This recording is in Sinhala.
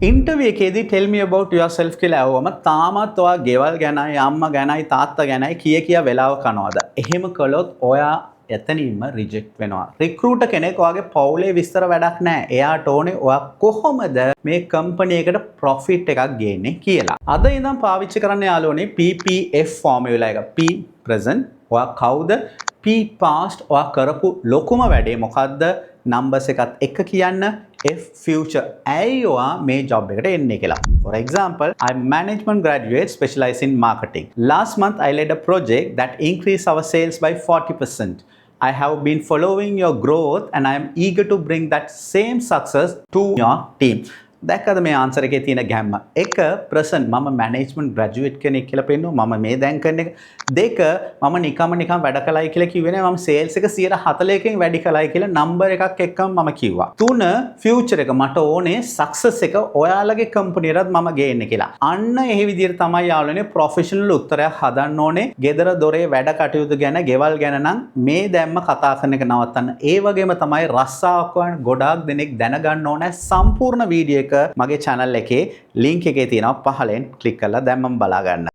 ඉන්ටර්වියු එකේදී tell me about yourself කියලා ඇහුවම තාමත් ඔයා ගෙවල් ගැනයි අම්මා ගැනයි තාත්තා ගැනයි කිය වෙලාව කනවද? එහෙම කළොත් ඔයා එතනින්ම රිජෙක්ට් වෙනවා. රික්‍රූටර් කෙනෙක් ඔයාගේ පවුලේ විස්තර වැඩක් නැහැ. එයාට ඕනේ ඔයා කොහොමද මේ කම්පැනි එකට ප්‍රොෆිට් එකක් ගේන්නේ කියලා. අද ඉඳන් පාවිච්චි කරන්න යාළුවනේ PPF ෆෝමියුලා එක. P present ඔයා කවුද? P past ඔයා කරපු ලොකුම වැඩේ මොකද්ද? නම්බර්ස් එකත් එක කියන්න. F future ඇයි ඔයා මේ ජොබ් එකට එන්නේ කියලා. For example, I'm management graduate specialized in marketing. Last month I led a project that increased our sales by 40%. I have been following your growth and I am eager to bring that same success to your team. දැක්කද මේ ආන්සර් එකේ තියෙන ගැම්ම? එක ප්‍රසන්ට් මම මැනේජ්මන්ට් ග්‍රැජුවේට් කෙනෙක් කියලා පෙන්නනවා. මම මේ දැන් කරන එක. දෙක මම නිකම් වැඩ කළයි කියලා කිව්වේ නෑ. මම සේල්ස් එක 140කින් වැඩි කළයි කියලා නම්බර් එකක් එක්කම මම කිව්වා. 3 ෆියුචර් එක මට ඕනේ සක්සස් එක ඔයාලගේ කම්පැනියටත් මම ගේන්න කියලා. අන්න ඒ විදිහට තමයි යාළුවනේ ප්‍රොෆෙෂනල් උත්තරයක් හදන්න ඕනේ. ගෙදර දොරේ වැඩ කටයුතු ගැන, ගෙවල් ගැන නම් මේ දැම්ම කතා කරන එක නවත්තන්න. ඒ වගේම තමයි රස්සාවක් වань ගොඩාක් දෙනෙක් දැනගන්න ඕනේ සම්පූර්ණ වීඩියෝ එක මගේ channel එකේ link එකේ තියෙනවා පහලෙන් click කරලා දැන් මම බලා ගන්න.